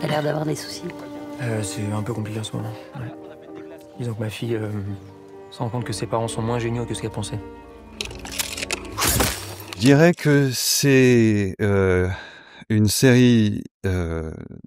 T'as l'air d'avoir des soucis. C'est un peu compliqué en ce moment. Ouais. Disons que ma fille se rend compte que ses parents sont moins géniaux que ce qu'elle pensait. Je dirais que c'est une série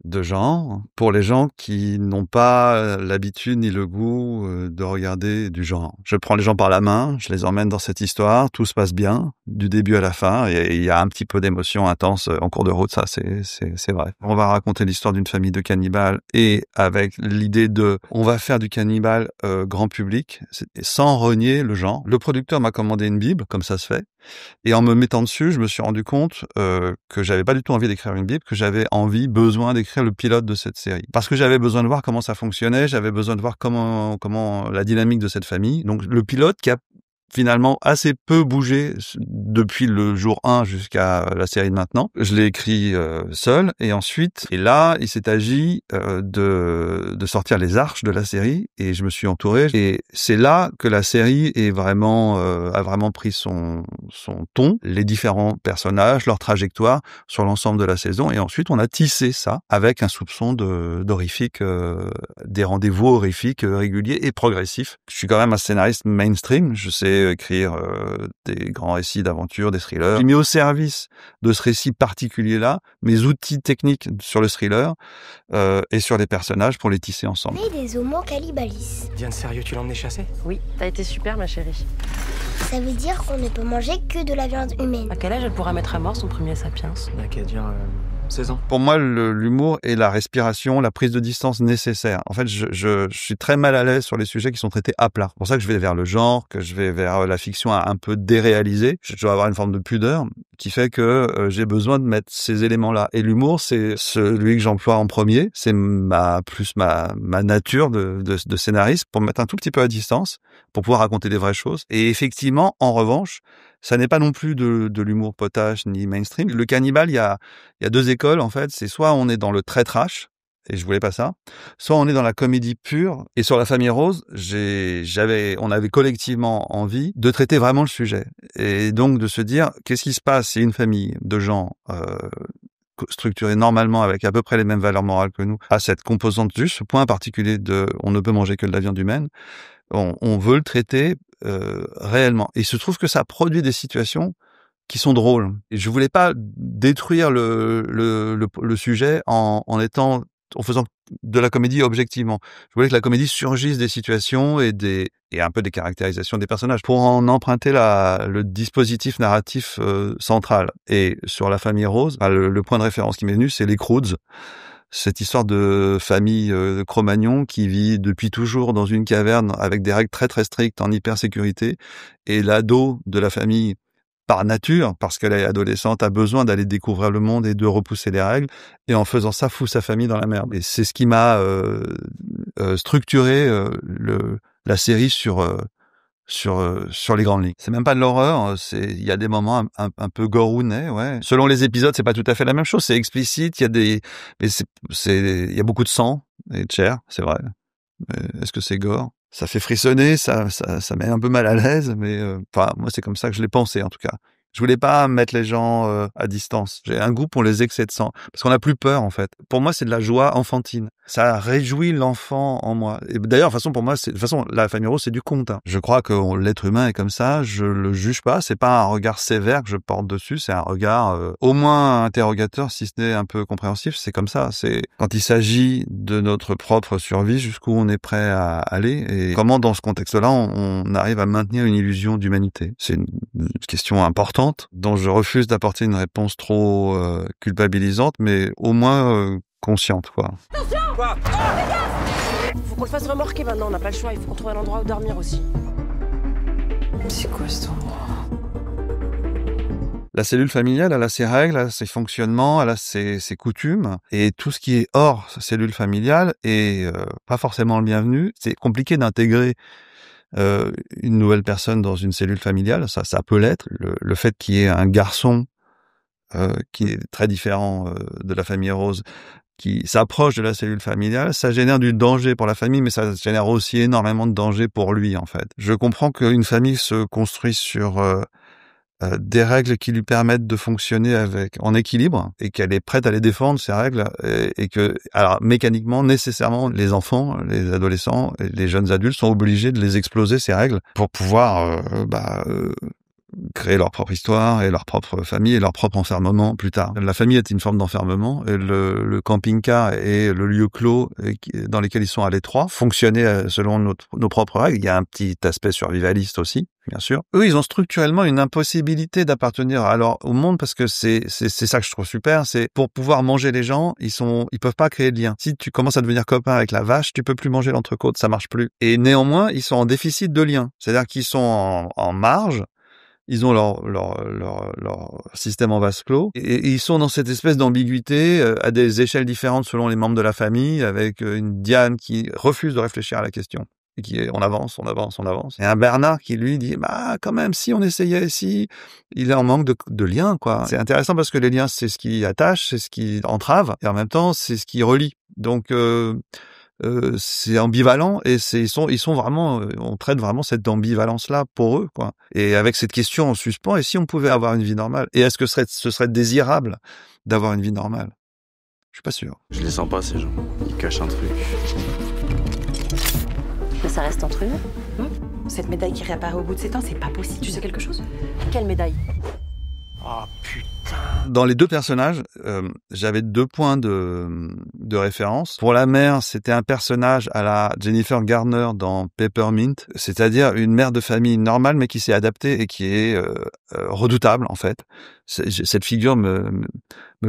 de genre pour les gens qui n'ont pas l'habitude ni le goût de regarder du genre. Je prends les gens par la main, je les emmène dans cette histoire, tout se passe bien, du début à la fin, et il y a un petit peu d'émotion intense en cours de route, ça c'est vrai. On va raconter l'histoire d'une famille de cannibales et avec l'idée on va faire du cannibale grand public, sans renier le genre. Le producteur m'a commandé une Bible, comme ça se fait. Et en me mettant dessus, je me suis rendu compte que j'avais pas du tout envie d'écrire une Bible, que j'avais besoin d'écrire le pilote de cette série. Parce que j'avais besoin de voir comment ça fonctionnait, j'avais besoin de voir comment la dynamique de cette famille. Donc le pilote qui a finalement assez peu bougé depuis le jour 1 jusqu'à la série de maintenant. Je l'ai écrit seul, et ensuite, là, il s'est agi de sortir les arches de la série, et je me suis entouré, et c'est là que la série a vraiment pris son ton, les différents personnages, leur trajectoire sur l'ensemble de la saison, et ensuite on a tissé ça avec un soupçon d'horrifique, des rendez-vous horrifiques réguliers et progressifs. Je suis quand même un scénariste mainstream, je sais écrire des grands récits d'aventure, des thrillers. J'ai mis au service de ce récit particulier-là mes outils techniques sur le thriller et sur les personnages pour les tisser ensemble. Mais des homos cannibalistes. Diane, sérieux, tu l'as emmené chasser? Oui, t'as été super, ma chérie. Ça veut dire qu'on ne peut manger que de la viande humaine. À quel âge elle pourra mettre à mort son premier sapiens? Il n'y a qu'à dire 16 ans. Pour moi, l'humour est la respiration, la prise de distance nécessaire. En fait, je suis très mal à l'aise sur les sujets qui sont traités à plat. C'est pour ça que je vais vers le genre, que je vais vers la fiction un peu déréalisée. Je dois avoir une forme de pudeur qui fait que j'ai besoin de mettre ces éléments-là. Et l'humour, c'est celui que j'emploie en premier. C'est ma nature de scénariste, pour me mettre un tout petit peu à distance, pour pouvoir raconter des vraies choses. Et effectivement, en revanche, ça n'est pas non plus de l'humour potache ni mainstream. Le cannibale, il y a deux écoles, en fait. C'est soit on est dans le très trash, et je voulais pas ça, soit on est dans la comédie pure. Et sur La Famille Rose, on avait collectivement envie de traiter vraiment le sujet. Et donc de se dire, qu'est-ce qui se passe si une famille de gens structurés normalement avec à peu près les mêmes valeurs morales que nous a cette composante juste, ce point particulier de on ne peut manger que de la viande humaine. On veut le traiter réellement. Et il se trouve que ça produit des situations qui sont drôles. Et je voulais pas détruire le sujet en faisant de la comédie objectivement. Je voulais que la comédie surgisse des situations et un peu des caractérisations des personnages pour en emprunter le dispositif narratif central. Et sur La Famille Rose, le point de référence qui m'est venu, c'est les Croods. Cette histoire de famille de Cro-Magnon qui vit depuis toujours dans une caverne avec des règles très très strictes en hypersécurité, et l'ado de la famille, par nature, parce qu'elle est adolescente, a besoin d'aller découvrir le monde et de repousser les règles, et en faisant ça, fout sa famille dans la merde. Et c'est ce qui m'a structuré la série sur les grandes lignes. C'est même pas de l'horreur, il y a des moments un peu gorounais, ouais. Selon les épisodes, c'est pas tout à fait la même chose, c'est explicite, il y a beaucoup de sang et de chair, c'est vrai. Mais est-ce que c'est gore? Ça fait frissonner, ça met un peu mal à l'aise, mais moi c'est comme ça que je l'ai pensé en tout cas. Je voulais pas mettre les gens à distance. J'ai un goût pour les excès de sang, parce qu'on a plus peur en fait. Pour moi, c'est de la joie enfantine. Ça réjouit l'enfant en moi. Et d'ailleurs, de toute façon, pour moi, La Famille Rose, c'est du conte. Je crois que l'être humain est comme ça. Je le juge pas. C'est pas un regard sévère que je porte dessus. C'est un regard au moins interrogateur, si ce n'est un peu compréhensif. C'est comme ça. C'est quand il s'agit de notre propre survie, jusqu'où on est prêt à aller et comment, dans ce contexte-là, on arrive à maintenir une illusion d'humanité. C'est une question importante dont je refuse d'apporter une réponse trop culpabilisante, mais au moins consciente, quoi. Attention! Quoi? Faut qu'on le fasse remorquer maintenant, on n'a pas le choix, il faut qu'on trouve un endroit où dormir aussi. C'est quoi cet endroit? La cellule familiale, elle a ses règles, elle a ses fonctionnements, elle a ses coutumes, et tout ce qui est hors cellule familiale est pas forcément le bienvenu. C'est compliqué d'intégrer une nouvelle personne dans une cellule familiale, ça peut l'être. Le fait qu'il y ait un garçon qui est très différent de la famille Rose, qui s'approche de la cellule familiale, ça génère du danger pour la famille, mais ça génère aussi énormément de danger pour lui, en fait. Je comprends qu'une famille se construit sur des règles qui lui permettent de fonctionner en équilibre et qu'elle est prête à les défendre, ces règles, et que, alors, mécaniquement, nécessairement, les enfants, les adolescents, et les jeunes adultes sont obligés de les exploser, ces règles, pour pouvoir, créer leur propre histoire et leur propre famille et leur propre enfermement plus tard. La famille est une forme d'enfermement et le camping-car et le lieu clos dans lesquels ils sont à l'étroit fonctionnaient selon nos propres règles. Il y a un petit aspect survivaliste aussi, bien sûr. Eux, ils ont structurellement une impossibilité d'appartenir au monde parce que c'est ça que je trouve super, c'est pour pouvoir manger les gens, ils peuvent pas créer de lien. Si tu commences à devenir copain avec la vache, tu peux plus manger l'entrecôte, ça marche plus. Et néanmoins, ils sont en déficit de lien. C'est-à-dire qu'ils sont en marge. Ils ont leur système en vase clos et ils sont dans cette espèce d'ambiguïté à des échelles différentes selon les membres de la famille, avec une Diane qui refuse de réfléchir à la question et qui est on avance. Et un Bernard qui lui dit quand même si on essayait, si il est en manque de liens quoi. C'est intéressant parce que les liens c'est ce qui attache, c'est ce qui entrave et en même temps c'est ce qui relie. Donc c'est ambivalent et ils sont vraiment, on traite vraiment cette ambivalence-là pour eux, quoi. Et avec cette question en suspens, et si on pouvait avoir une vie normale? Et est-ce que ce serait désirable d'avoir une vie normale? Je suis pas sûr. Je les sens pas, ces gens. Ils cachent un truc. Mais ça reste entre eux. Cette médaille qui réapparaît au bout de 7 ans, c'est pas possible. Tu sais quelque chose? Quelle médaille? Oh putain. Dans les deux personnages, j'avais 2 points de référence. Pour la mère, c'était un personnage à la Jennifer Garner dans Peppermint, c'est-à-dire une mère de famille normale mais qui s'est adaptée et qui est redoutable en fait. Cette figure me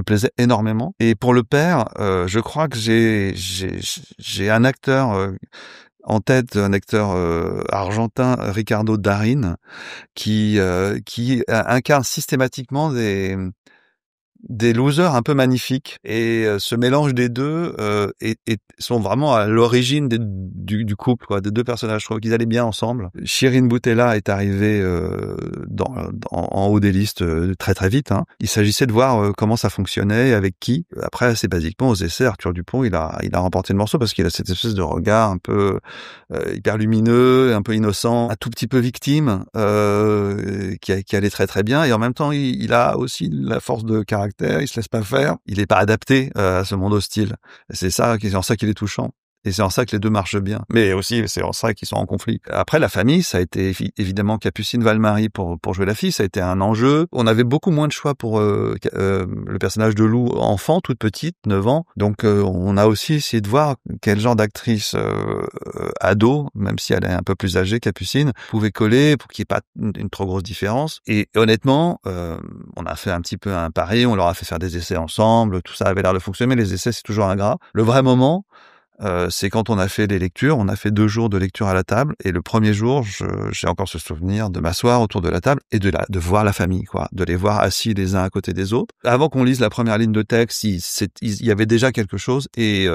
plaisait énormément. Et pour le père, je crois que j'ai un acteur en tête, un acteur argentin, Ricardo Darín, qui incarne systématiquement des losers un peu magnifiques. Et ce mélange des deux sont vraiment à l'origine du couple, quoi, des deux personnages. Je trouve qu'ils allaient bien ensemble. Shirin Boutella est arrivée en haut des listes très très vite. Hein. Il s'agissait de voir comment ça fonctionnait, avec qui. Après, assez basiquement, aux essais, Arthur Dupont, il a remporté le morceau parce qu'il a cette espèce de regard un peu hyper lumineux, un peu innocent, un tout petit peu victime, qui allait très très bien. Et en même temps, il a aussi la force de caractère. Il se laisse pas faire. Il est pas adapté à ce monde hostile. C'est en ça qu'il est touchant. Et c'est en ça que les deux marchent bien. Mais aussi, c'est en ça qu'ils sont en conflit. Après, la famille, ça a été évidemment Capucine Valmarie pour jouer la fille. Ça a été un enjeu. On avait beaucoup moins de choix pour le personnage de Lou, enfant, toute petite, 9 ans. Donc, on a aussi essayé de voir quel genre d'actrice ado, même si elle est un peu plus âgée, Capucine, pouvait coller pour qu'il n'y ait pas une trop grosse différence. Et honnêtement, on a fait un petit peu un pari. On leur a fait faire des essais ensemble. Tout ça avait l'air de fonctionner. Mais les essais, c'est toujours ingrat. Le vrai moment, c'est quand on a fait les lectures, on a fait 2 jours de lecture à la table, et le premier jour, j'ai encore ce souvenir de m'asseoir autour de la table et de voir la famille, quoi, de les voir assis les uns à côté des autres. Avant qu'on lise la première ligne de texte, il y avait déjà quelque chose, et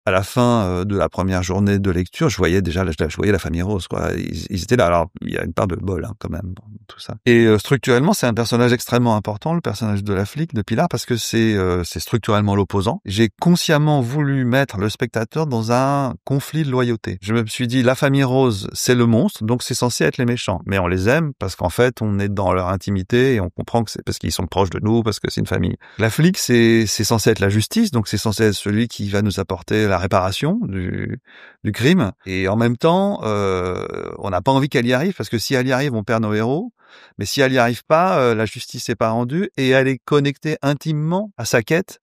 à la fin de la première journée de lecture, je voyais la famille Rose, quoi. Ils étaient là. Alors, il y a une part de bol, hein, quand même, dans tout ça. Et structurellement, c'est un personnage extrêmement important, le personnage de la flic, de Pilar, parce que c'est structurellement l'opposant. J'ai consciemment voulu mettre le spectateur dans un conflit de loyauté. Je me suis dit, la famille Rose, c'est le monstre, donc c'est censé être les méchants. Mais on les aime parce qu'en fait, on est dans leur intimité et on comprend que c'est parce qu'ils sont proches de nous, parce que c'est une famille. La flic, c'est censé être la justice, donc c'est censé être celui qui va nous apporter la réparation du crime, et en même temps on n'a pas envie qu'elle y arrive, parce que si elle y arrive, on perd nos héros, mais si elle y arrive pas, la justice n'est pas rendue, et elle est connectée intimement à sa quête,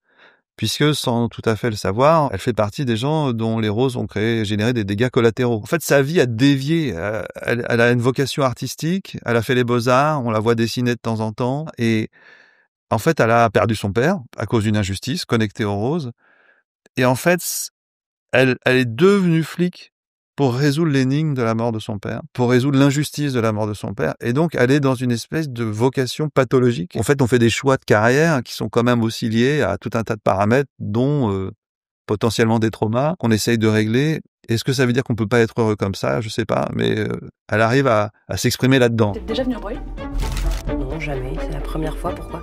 puisque sans tout à fait le savoir, elle fait partie des gens dont les roses ont généré des dégâts collatéraux. En fait, sa vie a dévié, elle a une vocation artistique, elle a fait les beaux-arts, on la voit dessiner de temps en temps, et en fait, elle a perdu son père à cause d'une injustice connectée aux roses, et en fait, elle est devenue flic pour résoudre l'énigme de la mort de son père, pour résoudre l'injustice de la mort de son père. Et donc, elle est dans une espèce de vocation pathologique. En fait, on fait des choix de carrière qui sont quand même aussi liés à tout un tas de paramètres, dont potentiellement des traumas qu'on essaye de régler. Est-ce que ça veut dire qu'on peut pas être heureux comme ça? Je sais pas, mais elle arrive à s'exprimer là-dedans. T'es déjà venu au Breuil? Non, jamais. C'est la première fois. Pourquoi?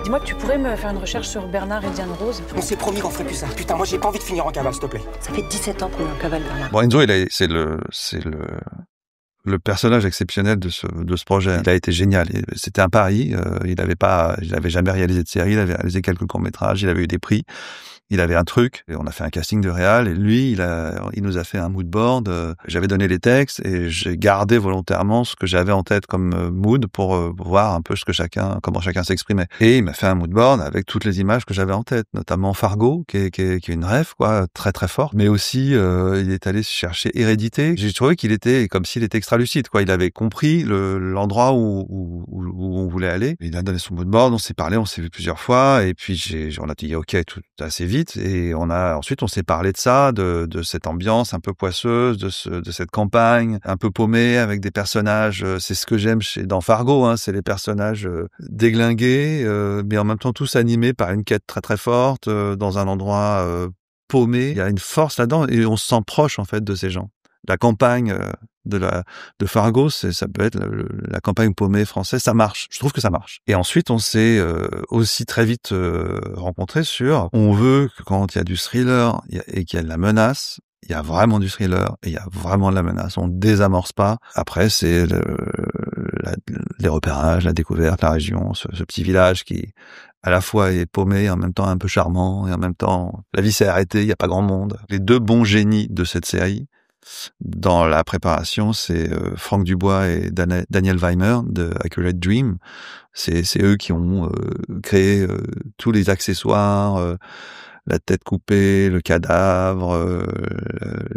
Dis-moi que tu pourrais me faire une recherche sur Bernard et Diane Rose. On s'est promis qu'on ferait plus ça. Putain, moi j'ai pas envie de finir en cavale, s'il te plaît. Ça fait 17 ans qu'on est en cavale, Bernard. Bon, Enzo, c'est le le personnage exceptionnel de ce projet. Il a été génial. C'était un pari. Il avait jamais réalisé de série. Il avait réalisé quelques courts-métrages. Il avait eu des prix. Il avait un truc, et on a fait un casting de réal, et lui, il nous a fait un mood board. J'avais donné les textes, et j'ai gardé volontairement ce que j'avais en tête comme mood pour voir un peu comment chacun s'exprimait. Et il m'a fait un mood board avec toutes les images que j'avais en tête, notamment Fargo, qui est une rêve, quoi, très très forte. Mais aussi, il est allé chercher Hérédité. J'ai trouvé qu'il était comme s'il était extra lucide, quoi. Il avait compris l'endroit où on voulait aller. Il a donné son mood board, on s'est parlé, on s'est vu plusieurs fois, et puis on a dit OK tout assez vite. Et ensuite on s'est parlé de ça, de cette ambiance un peu poisseuse, de cette campagne un peu paumée avec des personnages. C'est ce que j'aime dans Fargo, hein, c'est les personnages déglingués, mais en même temps tous animés par une quête très très forte dans un endroit paumé. Il y a une force là-dedans et on se sent proche en fait de ces gens. La campagne de Fargo, ça peut être la campagne paumée française, ça marche. Je trouve que ça marche. Et ensuite, on s'est aussi très vite rencontrés on veut que quand il y a du thriller et qu'il y a de la menace, il y a vraiment du thriller et il y a vraiment de la menace. On désamorce pas. Après, c'est les repérages, la découverte, la région, ce petit village qui à la fois est paumé, et en même temps un peu charmant, et en même temps la vie s'est arrêtée, il y a pas grand monde. Les deux bons génies de cette série, dans la préparation, c'est Franck Dubois et Daniel Weimer de Accurate Dream. C'est eux qui ont créé tous les accessoires, la tête coupée, le cadavre,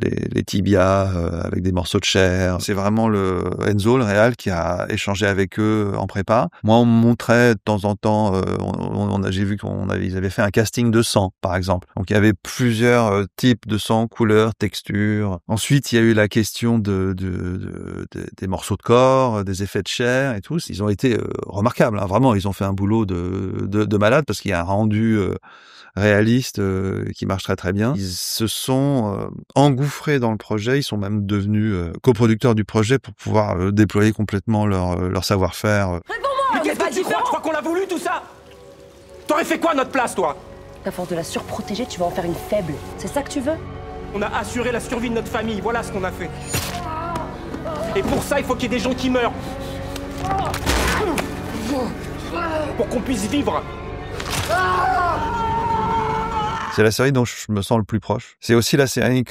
les tibias avec des morceaux de chair. C'est vraiment Enzo, le réal, qui a échangé avec eux en prépa. Moi, on me montrait de temps en temps, j'ai vu ils avaient fait un casting de sang, par exemple. Donc, il y avait plusieurs types de sang, couleurs, textures. Ensuite, il y a eu la question des morceaux de corps, des effets de chair et tout. Ils ont été remarquables, hein. Vraiment, ils ont fait un boulot de malade parce qu'il y a un rendu réaliste qui marche très très bien. Ils se sont engouffrés dans le projet, ils sont même devenus coproducteurs du projet pour pouvoir déployer complètement leur savoir-faire. Mais qu'est-ce que tu crois? Tu crois qu'on l'a voulu tout ça? T'aurais fait quoi à notre place, toi? À force de la surprotéger, tu vas en faire une faible. C'est ça que tu veux? On a assuré la survie de notre famille, voilà ce qu'on a fait. Et pour ça, il faut qu'il y ait des gens qui meurent. Pour qu'on puisse vivre. C'est la série dont je me sens le plus proche. C'est aussi la série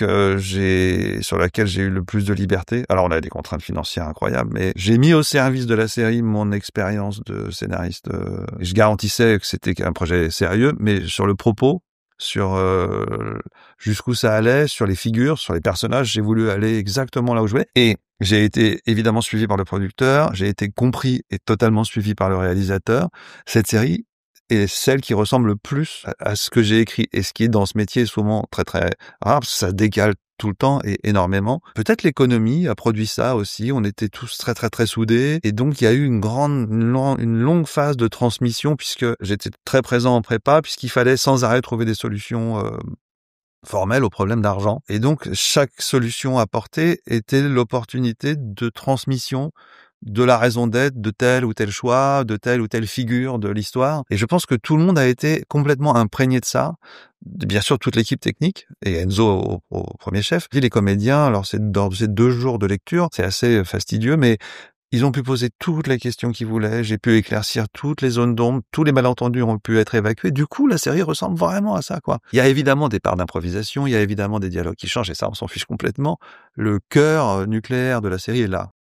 sur laquelle j'ai eu le plus de liberté. Alors, on a des contraintes financières incroyables, mais j'ai mis au service de la série mon expérience de scénariste. Je garantissais que c'était un projet sérieux, mais sur le propos, sur jusqu'où ça allait, sur les figures, sur les personnages, j'ai voulu aller exactement là où je voulais. Et j'ai été évidemment suivi par le producteur, j'ai été compris et totalement suivi par le réalisateur. Cette série est celle qui ressemble le plus à ce que j'ai écrit. Et ce qui est dans ce métier est souvent très très rare, parce que ça décale tout le temps et énormément. Peut-être l'économie a produit ça aussi. On était tous très très très soudés. Et donc il y a eu une longue phase de transmission, puisque j'étais très présent en prépa, puisqu'il fallait sans arrêt trouver des solutions formelles aux problèmes d'argent. Et donc chaque solution apportée était l'opportunité de transmission de la raison d'être de tel ou tel choix, de telle ou telle figure de l'histoire. Et je pense que tout le monde a été complètement imprégné de ça. Bien sûr, toute l'équipe technique, et Enzo au premier chef. Et les comédiens, alors c'est 2 jours de lecture, c'est assez fastidieux, mais ils ont pu poser toutes les questions qu'ils voulaient, j'ai pu éclaircir toutes les zones d'ombre, tous les malentendus ont pu être évacués. Du coup, la série ressemble vraiment à ça, quoi. Il y a évidemment des parts d'improvisation, il y a évidemment des dialogues qui changent, et ça, on s'en fiche complètement. Le cœur nucléaire de la série est là.